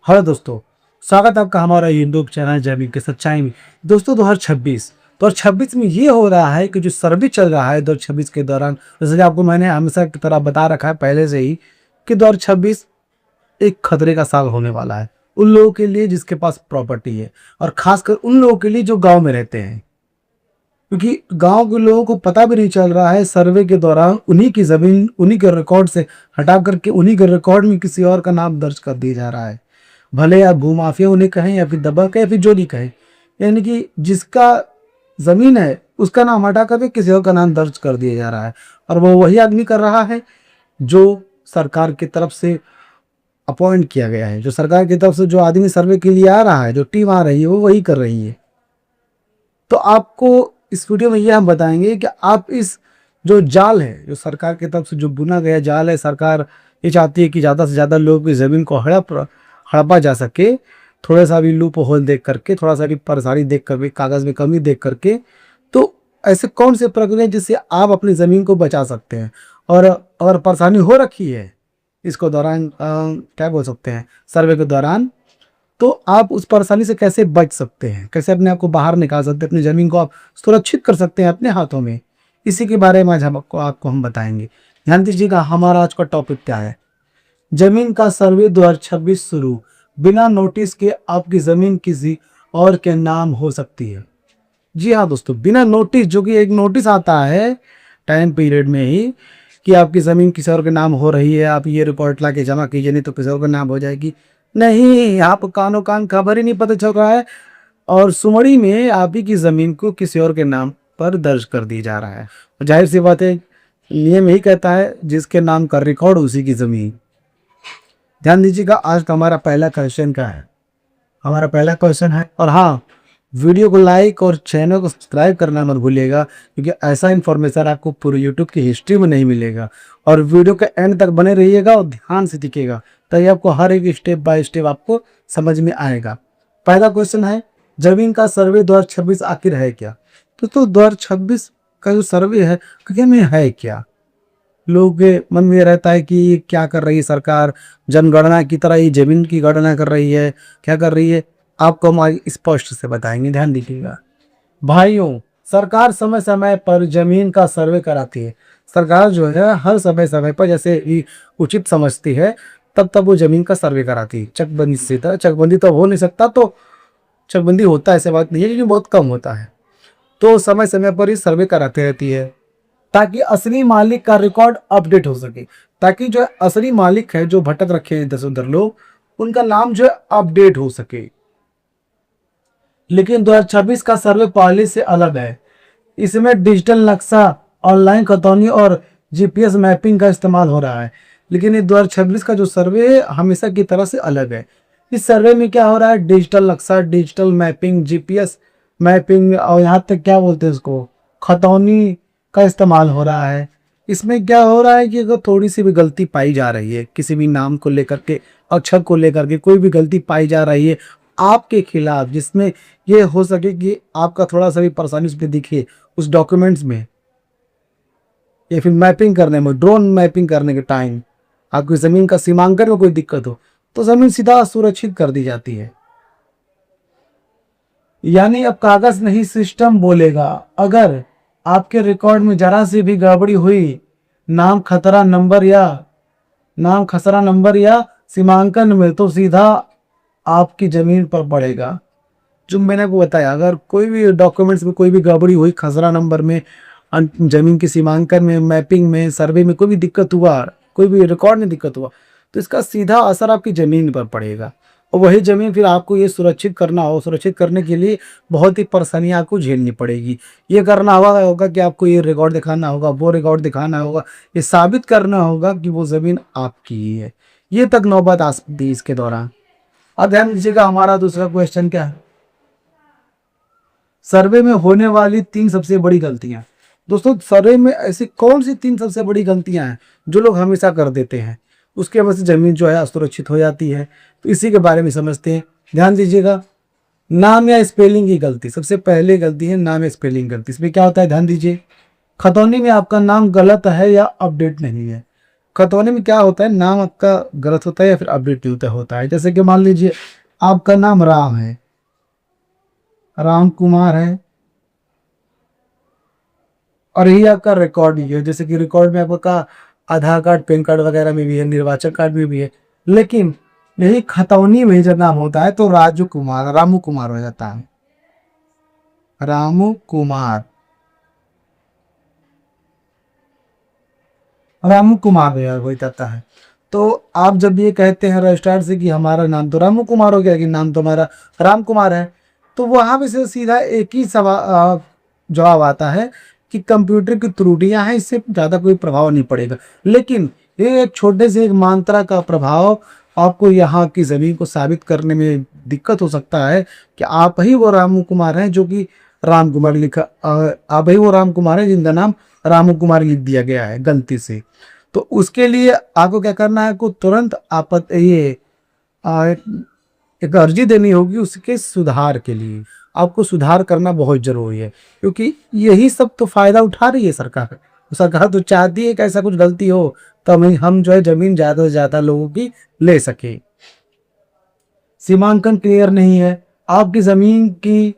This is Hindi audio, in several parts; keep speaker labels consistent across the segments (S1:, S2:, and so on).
S1: हेलो दोस्तों, स्वागत है आपका हमारा यूट्यूब चैनल जमीन की सच्चाई में। दोस्तों 2026 में ये हो रहा है कि जो सर्वे चल रहा है 2026 के दौरान, जैसे कि आपको मैंने हमेशा की तरह बता रखा है पहले से ही कि 2026 एक खतरे का साल होने वाला है उन लोगों के लिए जिसके पास प्रॉपर्टी है, और खासकर उन लोगों के लिए जो गाँव में रहते हैं, क्योंकि गांव के लोगों को पता भी नहीं चल रहा है। सर्वे के दौरान उन्हीं की जमीन उन्हीं के रिकॉर्ड से हटा करके उन्हीं के रिकॉर्ड में किसी और का नाम दर्ज कर दिया जा रहा है। भले आप भूमाफिया उन्हें कहें या फिर दबा कहें या फिर जो नहीं कहें, यानी कि जिसका जमीन है उसका नाम हटा करके किसी और का नाम दर्ज कर दिया जा रहा है। और वो वही आदमी कर रहा है जो सरकार की तरफ से अपॉइंट किया गया है, जो सरकार की तरफ से जो आदमी सर्वे के लिए आ रहा है, जो टीम आ रही है वो वही कर रही है। तो आपको इस वीडियो में ये हम बताएंगे कि आप इस जो जाल है, जो सरकार की तरफ से जो बुना गया जाल है, सरकार ये चाहती है कि ज़्यादा से ज़्यादा लोगों की ज़मीन को हड़पा जा सके, थोड़ा सा भी लूप होल देख करके, थोड़ा सा भी परेशानी देख कर, कागज़ में कमी देख करके। तो ऐसे कौन से प्रक्रिया जिससे आप अपनी ज़मीन को बचा सकते हैं, और अगर परेशानी हो रखी है इसको दौरान क्या बोल सकते हैं सर्वे के दौरान, तो आप उस परेशानी से कैसे बच सकते हैं, कैसे अपने आप को बाहर निकाल सकते हैं, अपनी ज़मीन को आप सुरक्षित कर सकते हैं अपने हाथों में। इसी के बारे में आज आपको हम बताएंगे। ध्यान दीजिएगा, हमारा आज का टॉपिक क्या है। जमीन का सर्वे 2026 शुरू, बिना नोटिस के आपकी ज़मीन किसी और के नाम हो सकती है। जी हाँ दोस्तों, बिना नोटिस, जो कि एक नोटिस आता है टाइम पीरियड में ही कि आपकी ज़मीन किसी और के नाम हो रही है, आप ये रिपोर्ट ला के जमा कीजिए नहीं तो किसी और का नाम हो जाएगी। नहीं, आप कानो कान खबर ही नहीं पता चल रहा है, और सुमड़ी में आप ही की ज़मीन को किसी और के नाम पर दर्ज कर दी जा रहा है। जाहिर सी बात है, नियम यही कहता है जिसके नाम का रिकॉर्ड उसी की ज़मीन। ध्यान दीजिएगा, आज का हमारा पहला क्वेश्चन क्या है। हमारा पहला क्वेश्चन है, और हाँ, वीडियो को लाइक और चैनल को सब्सक्राइब करना मत भूलिएगा, क्योंकि ऐसा इन्फॉर्मेशन आपको पूरे यूट्यूब की हिस्ट्री में नहीं मिलेगा। और वीडियो के एंड तक बने रहिएगा और ध्यान से दिखेगा, तभी आपको हर एक स्टेप बाय स्टेप आपको समझ में आएगा। पहला क्वेश्चन है, जमीन का सर्वे 2026 आखिर है क्या। तो 2026 का जो सर्वे है आखिर में है क्या। लोगों के मन में रहता है कि ये क्या कर रही है सरकार, जनगणना की तरह ही जमीन की गणना कर रही है, क्या कर रही है। आपको हम आज स्पष्ट से बताएंगे, ध्यान दीजिएगा भाइयों। सरकार समय समय पर जमीन का सर्वे कराती है। सरकार जो है हर समय समय पर जैसे ही उचित समझती है तब तब वो जमीन का सर्वे कराती है। चकबंदी से चकबंदी तो हो नहीं सकता, तो चकबंदी होता है, ऐसे बात नहीं है, लेकिन बहुत कम होता है। तो समय समय पर ही सर्वे कराती रहती है ताकि असली मालिक का रिकॉर्ड अपडेट हो सके, ताकि जो असली मालिक है, जो भटक रखे हैं इधर उधर लोग, उनका नाम जो है अपडेट हो सके। लेकिन 2026 का सर्वे पहले से अलग है। इसमें डिजिटल नक्शा, ऑनलाइन खतौनी और जीपीएस मैपिंग का इस्तेमाल हो रहा है। लेकिन ये 2026 का जो सर्वे है हमेशा की तरह से अलग है। इस सर्वे में क्या हो रहा है, डिजिटल नक्शा, डिजिटल मैपिंग, जीपीएस मैपिंग, और यहाँ तक क्या बोलते हैं उसको, खतौनी का इस्तेमाल हो रहा है। इसमें क्या हो रहा है कि अगर थोड़ी सी भी गलती पाई जा रही है, किसी भी नाम को लेकर के, अक्षर को लेकर के कोई भी गलती पाई जा रही है आपके खिलाफ, जिसमें ये हो सके कि आपका थोड़ा सा भी परेशानी उसमें दिखे उस डॉक्यूमेंट्स में, या फिर मैपिंग करने में, ड्रोन मैपिंग करने के टाइम आपकी ज़मीन का सीमांकन में कोई दिक्कत हो, तो ज़मीन सीधा सुरक्षित कर दी जाती है। यानी अब कागज नहीं सिस्टम बोलेगा। अगर आपके रिकॉर्ड में जरा सी भी गड़बड़ी हुई, नाम खसरा नंबर या सीमांकन में, तो सीधा आपकी जमीन पर पड़ेगा। जो मैंने आपको बताया, अगर कोई भी डॉक्यूमेंट्स में कोई भी गड़बड़ी हुई, खसरा नंबर में, जमीन के सीमांकन में, मैपिंग में, सर्वे में कोई भी दिक्कत हुआ, कोई भी रिकॉर्ड में दिक्कत हुआ, तो इसका सीधा असर आपकी ज़मीन पर पड़ेगा। और वही ज़मीन फिर आपको ये सुरक्षित करना हो, सुरक्षित करने के लिए बहुत ही परेशानियाँ आपको झेलनी पड़ेगी। ये करना होगा कि आपको ये रिकॉर्ड दिखाना होगा, वो रिकॉर्ड दिखाना होगा, ये साबित करना होगा कि वो ज़मीन आपकी ही है। ये तक नौबत आ सकती है इसके दौरान। अब ध्यान दीजिएगा, हमारा दूसरा क्वेश्चन क्या है, सर्वे में होने वाली 3 सबसे बड़ी गलतियां। दोस्तों, सर्वे में ऐसी कौन सी 3 सबसे बड़ी गलतियां हैं जो लोग हमेशा कर देते हैं, उसके वजह से जमीन जो है असुरक्षित हो जाती है। तो इसी के बारे में समझते हैं। ध्यान दीजिएगा, नाम या स्पेलिंग की गलती। सबसे पहले गलती है नाम या स्पेलिंग गलती। इसमें क्या होता है, ध्यान दीजिए, खतौनी में आपका नाम गलत है या अपडेट नहीं है। खतौनी में क्या होता है, नाम आपका गलत होता है या फिर अपडेट नहीं होता है। जैसे कि मान लीजिए आपका नाम राम है, राम कुमार है, और यही आपका रिकॉर्ड ही है। जैसे कि रिकॉर्ड में आपका आधार कार्ड, पैन कार्ड वगैरह में भी है, निर्वाचन कार्ड में भी है। लेकिन यही खतौनी में जब नाम होता है तो राजू कुमार, रामू कुमार हो जाता है, रामू कुमार, रामू कुमार हो जाता है। तो आप जब ये कहते हैं रजिस्ट्रार से कि हमारा नाम तो रामू कुमार हो गया, कि नाम तो हमारा राम कुमार है, तो वहां पे से सीधा एक ही जवाब आता है कि कंप्यूटर की त्रुटियां हैं, इससे ज़्यादा कोई प्रभाव नहीं पड़ेगा। लेकिन ये एक छोटे से एक मात्रा का प्रभाव आपको यहाँ की ज़मीन को साबित करने में दिक्कत हो सकता है कि आप ही वो रामू कुमार हैं जो कि राम कुमार लिखा, आप ही वो राम कुमार हैं जिनका नाम रामू कुमार लिख दिया गया है गलती से। तो उसके लिए आपको क्या करना है, को तुरंत एक अर्जी देनी होगी उसके सुधार के लिए। आपको सुधार करना बहुत जरूरी है, क्योंकि यही सब तो फायदा उठा रही है सरकार। सरकार तो चाहती है कि ऐसा कुछ गलती हो तो हम जो है जमीन ज्यादा से ज्यादा लोगों की ले सके। सीमांकन क्लियर नहीं है, आपकी जमीन की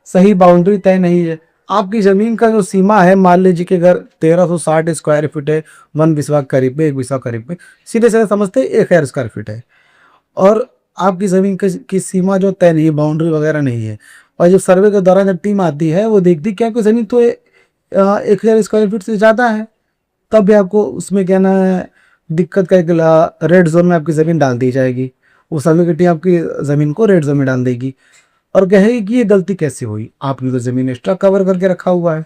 S1: सही बाउंड्री तय नहीं है। आपकी जमीन का जो सीमा है, मान लीजिए कि अगर 1360 स्क्वायर फीट है, 1 बिस्वा करीब में, 1 बिस्वा करीब में, सीधे सीधे समझते हैं 1000 स्क्वायर फीट है, और आपकी जमीन की सीमा जो तय नहीं है, बाउंड्री वगैरह नहीं है। और जब सर्वे के दौरान जब टीम आती है वो देखती क्या कि जमीन तो 1000 स्क्वायर फीट से ज़्यादा है, तब भी आपको उसमें क्या ना दिक्कत का एक रेड जोन में आपकी ज़मीन डाल दी जाएगी। वो सर्वे की टीम आपकी ज़मीन को रेड जोन में डाल देगी और कहेगी कि ये गलती कैसे हुई, आपने तो ज़मीन एक्स्ट्रा कवर करके रखा हुआ है।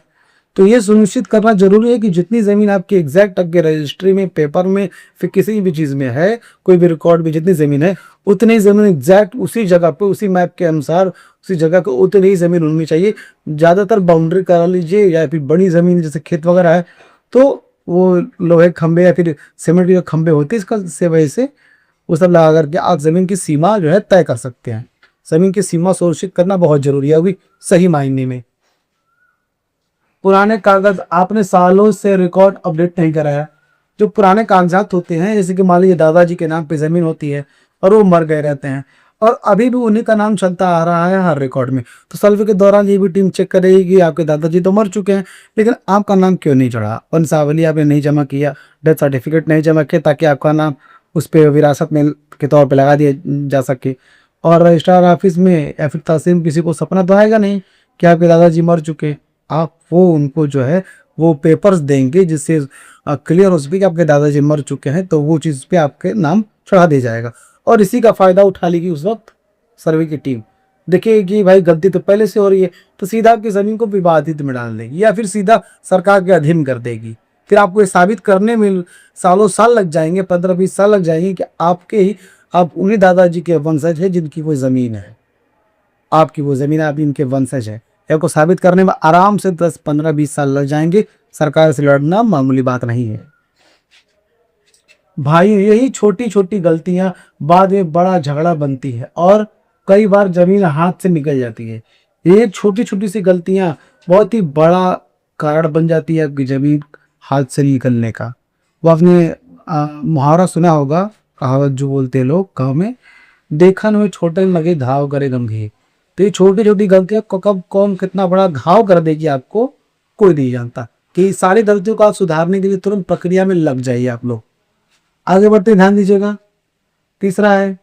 S1: तो ये सुनिश्चित करना जरूरी है कि जितनी ज़मीन आपकी एग्जैक्ट आपके रजिस्ट्री में, पेपर में, फिर किसी भी चीज़ में है, कोई भी रिकॉर्ड में जितनी ज़मीन है, उतनी ज़मीन एग्जैक्ट उसी जगह पे, उसी मैप के अनुसार उसी जगह को उतनी ही ज़मीन होनी चाहिए। ज़्यादातर बाउंड्री करा लीजिए, या फिर बड़ी ज़मीन जैसे खेत वगैरह है तो वो लोहे खंभे या फिर सीमेंट के खंभे होते हैं, इसका से वजह से वो सब लगा करके आप ज़मीन की सीमा जो है तय कर सकते हैं। ज़मीन की सीमा सुनिश्चित करना बहुत जरूरी है अभी सही मायने में। पुराने कागज आपने सालों से रिकॉर्ड अपडेट नहीं कराया। जो पुराने कागजात होते हैं, जैसे कि मान लीजिए दादाजी के नाम पे ज़मीन होती है और वो मर गए रहते हैं और अभी भी उन्हीं का नाम चलता आ रहा है हर रिकॉर्ड में, तो सर्वे के दौरान ये भी टीम चेक करेगी कि आपके दादाजी तो मर चुके हैं लेकिन आपका नाम क्यों नहीं चढ़ा, वंशावली आपने नहीं जमा किया, डेथ सर्टिफिकेट नहीं जमा किया, ताकि आपका नाम उस पर विरासत में के तौर पर लगा दिया जा सके। और रजिस्ट्रार ऑफिस में या फिर तहसील में किसी को सपना तो आएगा नहीं कि आपके दादाजी मर चुके, आप वो उनको जो है वो पेपर्स देंगे जिससे क्लियर हो सके कि आपके दादाजी मर चुके हैं, तो वो चीज़ पे आपके नाम चढ़ा दिया जाएगा। और इसी का फ़ायदा उठा लेगी उस वक्त सर्वे की टीम, देखिए कि भाई गलती तो पहले से हो रही है, तो सीधा आपकी ज़मीन को विवादित में डाल देगी या फिर सीधा सरकार के अधीन कर देगी। फिर आपको ये साबित करने में सालों साल लग जाएंगे, 15-20 साल लग जाएंगे कि आप उन्हीं दादाजी के वंशज है जिनकी वो ज़मीन है, आपकी वो ज़मीन आप इनके वंशज है। को साबित करने में आराम से 10-15-20 साल लग जाएंगे। सरकार से लड़ना मामूली बात नहीं है भाई। यही छोटी छोटी गलतियां बाद में बड़ा झगड़ा बनती है और कई बार जमीन हाथ से निकल जाती है। ये छोटी छोटी सी गलतियां बहुत ही बड़ा कारण बन जाती है आपकी जमीन हाथ से निकलने का। वो आपने मुहावरा सुना होगा, कहावत जो बोलते हैं लोग गाँव में, देखा न छोटे लगे घाव करे गंभीर। तो ये छोटी छोटी गलतियां को कब कौन कितना बड़ा घाव कर देगी आपको कोई नहीं जानता। कि सारी गलतियों को आप सुधारने के लिए तुरंत प्रक्रिया में लग जाइए आप लोग। आगे बढ़ते ध्यान दीजिएगा। तीसरा है,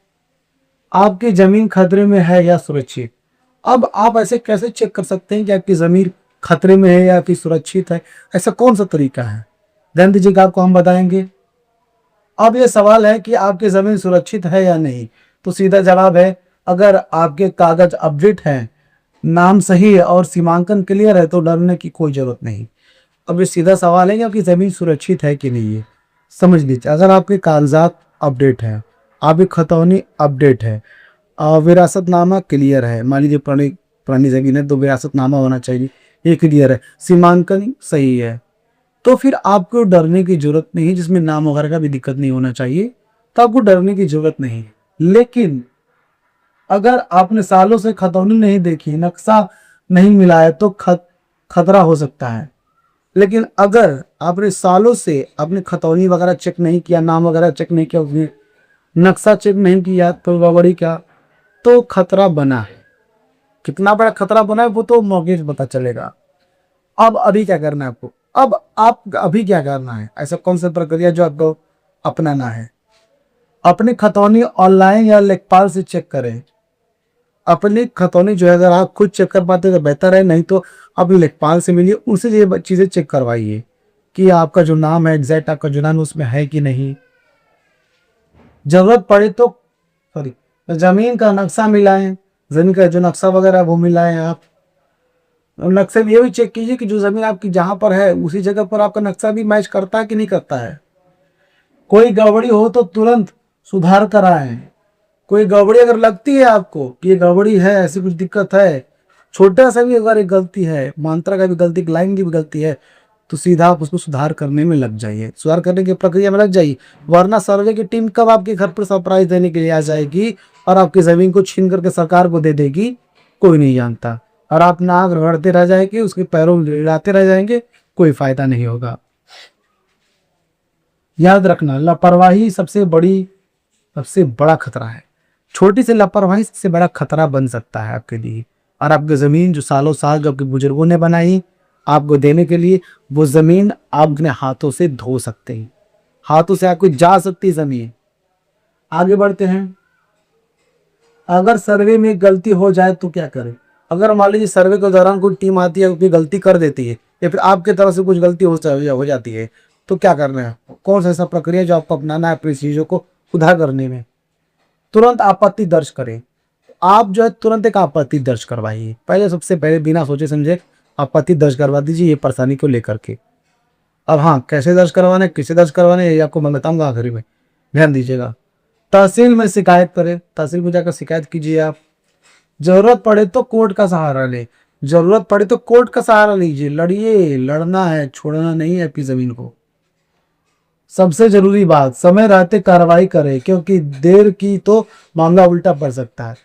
S1: आपकी जमीन खतरे में है या सुरक्षित। अब आप ऐसे कैसे चेक कर सकते हैं कि आपकी जमीन खतरे में है या फिर सुरक्षित है, ऐसा कौन सा तरीका है, ध्यान दीजिएगा, आपको हम बताएंगे। अब ये सवाल है कि आपकी जमीन सुरक्षित है या नहीं, तो सीधा जवाब है अगर आपके कागज अपडेट हैं, नाम सही है और सीमांकन क्लियर है तो डरने की कोई जरूरत नहीं। अब ये सीधा सवाल है कि आपकी जमीन सुरक्षित है कि नहीं है। समझ लीजिए, अगर आपके कागजात अपडेट हैं, आपकी खतौनी अपडेट है, विरासतनामा क्लियर है, मान लीजिए पुरानी पुरानी जमीन है तो विरासतनामा होना चाहिए, ये क्लियर है, सीमांकन सही है, तो फिर आपको डरने की जरूरत नहीं है। जिसमें नाम वगैरह का भी दिक्कत नहीं होना चाहिए, तो आपको डरने की जरूरत नहीं है। लेकिन अगर आपने सालों से खतौनी नहीं देखी, नक्शा नहीं मिला है, तो खतरा हो सकता है। लेकिन अगर आपने सालों से अपनी खतौनी वगैरह चेक नहीं किया, नाम वगैरह चेक नहीं किया, उसने नक्शा चेक नहीं किया, तो गड़बड़ी क्या, तो खतरा बना है। कितना बड़ा खतरा बना है वो तो मौके से पता चलेगा। अब अभी क्या करना है आपको, अब आप अभी क्या करना है, ऐसा कौन सा प्रक्रिया जो आपको अपनाना है। अपनी खतौनी ऑनलाइन या लेखपाल से चेक करें। अपनी खतौनी जो है अगर आप खुद चेक कर पाते तो बेहतर है, नहीं तो आप लेखपाल से मिलिए, उनसे ये चीज़ें चेक करवाइए कि आपका जो नाम है एग्जैक्ट आपका जो नाम उसमें है कि नहीं। जरूरत पड़े तो सॉरी जमीन का नक्शा मिलाएं, जमीन का जो नक्शा वगैरह है वो मिलाएं आप। और नक्शे में ये भी चेक कीजिए कि जो जमीन आपकी जहां पर है उसी जगह पर आपका नक्शा भी मैच करता है कि नहीं करता है। कोई गड़बड़ी हो तो तुरंत सुधार कराएं। कोई गड़बड़ी अगर लगती है आपको कि ये गड़बड़ी है, ऐसी कुछ दिक्कत है, छोटा सा भी अगर एक गलती है, मात्रा का भी गलती, एक लाइन की भी गलती है, तो सीधा आप उसको सुधार करने में लग जाइए, सुधार करने की प्रक्रिया में लग जाइए। वरना सर्वे की टीम कब आपके घर पर सरप्राइज देने के लिए आ जाएगी और आपकी जमीन को छीन करके सरकार को दे देगी, कोई नहीं जानता। और आप नाक रगड़ते रह जाएंगे, उसके पैरों में हिलाते रह जाएंगे, कोई फायदा नहीं होगा। याद रखना, लापरवाही सबसे बड़ा खतरा है। छोटी सी लापरवाही सबसे बड़ा खतरा बन सकता है आपके लिए। और आपकी जमीन जो सालों साल जो आपके बुजुर्गों ने बनाई आपको देने के लिए, वो जमीन आप अपने हाथों से धो सकते हैं, हाथों से आपको जा सकती जमीन। आगे बढ़ते हैं। अगर सर्वे में गलती हो जाए तो क्या करें। अगर मान लीजिए सर्वे के दौरान कोई टीम आती है, कोई गलती कर देती है, या फिर आपकी तरफ से कुछ गलती हो जाती है, तो क्या करना है, कौन सा ऐसा प्रक्रिया जो आपको अपनाना है अपनी चीजों को सुधार करने में। तुरंत आपत्ति दर्ज करें। आप जो है तुरंत एक आपत्ति दर्ज करवाइए, पहले सबसे पहले बिना सोचे समझे आपत्ति दर्ज करवा दीजिए ये परेशानी को लेकर के। अब हाँ, कैसे दर्ज करवाना है, किसे दर्ज करवाना है, ये आपको मैं बताऊंगा आखिरी में, ध्यान दीजिएगा। तहसील में शिकायत करें, तहसील में जाकर शिकायत कीजिए आप। जरूरत पड़े तो कोर्ट का सहारा ले, जरूरत पड़े तो कोर्ट का सहारा लीजिए, लड़िए, लड़ना है, छोड़ना नहीं है आपकी जमीन को। सबसे जरूरी बात, समय रहते कार्रवाई करें, क्योंकि देर की तो मामला उल्टा पड़ सकता है।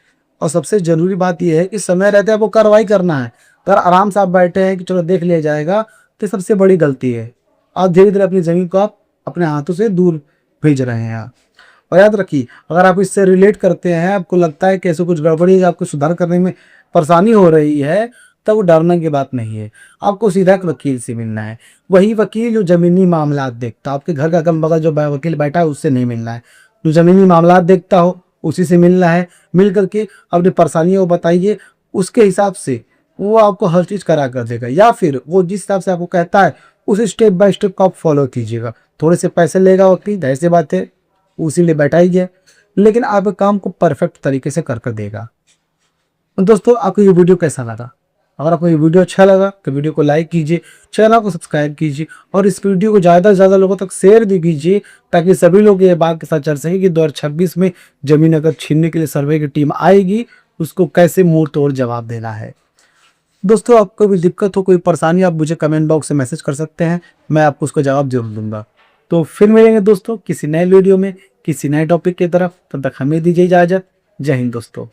S1: और सबसे जरूरी बात यह है कि समय रहते आपको कार्रवाई करना है। अगर आराम से आप बैठे हैं कि चलो देख लिया जाएगा, तो सबसे बड़ी गलती है। आप धीरे धीरे अपनी जमीन को आप अपने हाथों से दूर भेज रहे हैं आप। और याद रखिए, अगर आप इससे रिलेट करते हैं, आपको लगता है कि ऐसे कुछ गड़बड़ी है, आपको सुधार करने में परेशानी हो रही है, तब वो डरने की बात नहीं है। आपको सीधा एक वकील से मिलना है। वही वकील जो जमीनी मामलात देखता, आपके घर का अगल बगल जो वकील बैठा है उससे नहीं मिलना है। जो जमीनी मामलात देखता हो उसी से मिलना है। मिल करके अपनी परेशानियों को बताइए, उसके हिसाब से वो आपको हर चीज़ करा कर देगा। या फिर वो जिस हिसाब से आपको कहता है उस स्टेप बाय स्टेप को आप फॉलो कीजिएगा। थोड़े से पैसे लेगा वकील, जाहिर सी बात है, उसी लिए बैठा ही है, लेकिन आपके काम को परफेक्ट तरीके से कर देगा। दोस्तों, आपको ये वीडियो कैसा लगा। अगर आपको ये वीडियो अच्छा लगा तो वीडियो को लाइक कीजिए, चैनल को सब्सक्राइब कीजिए और इस वीडियो को ज़्यादा से ज़्यादा लोगों तक शेयर भी कीजिए, ताकि सभी लोग ये बात के साथ चल सके कि 2026 में जमीन अगर छीनने के लिए सर्वे की टीम आएगी, उसको कैसे मुंह तोड़ जवाब देना है। दोस्तों, आपको भी दिक्कत हो, कोई परेशानी, आप मुझे कमेंट बॉक्स से मैसेज कर सकते हैं, मैं आपको उसका जवाब जरूर दूंगा। तो फिर मिलेंगे दोस्तों किसी नए वीडियो में, किसी नए टॉपिक की तरफ। तब तक हमें दीजिए इजाज़त। जय हिंद दोस्तों।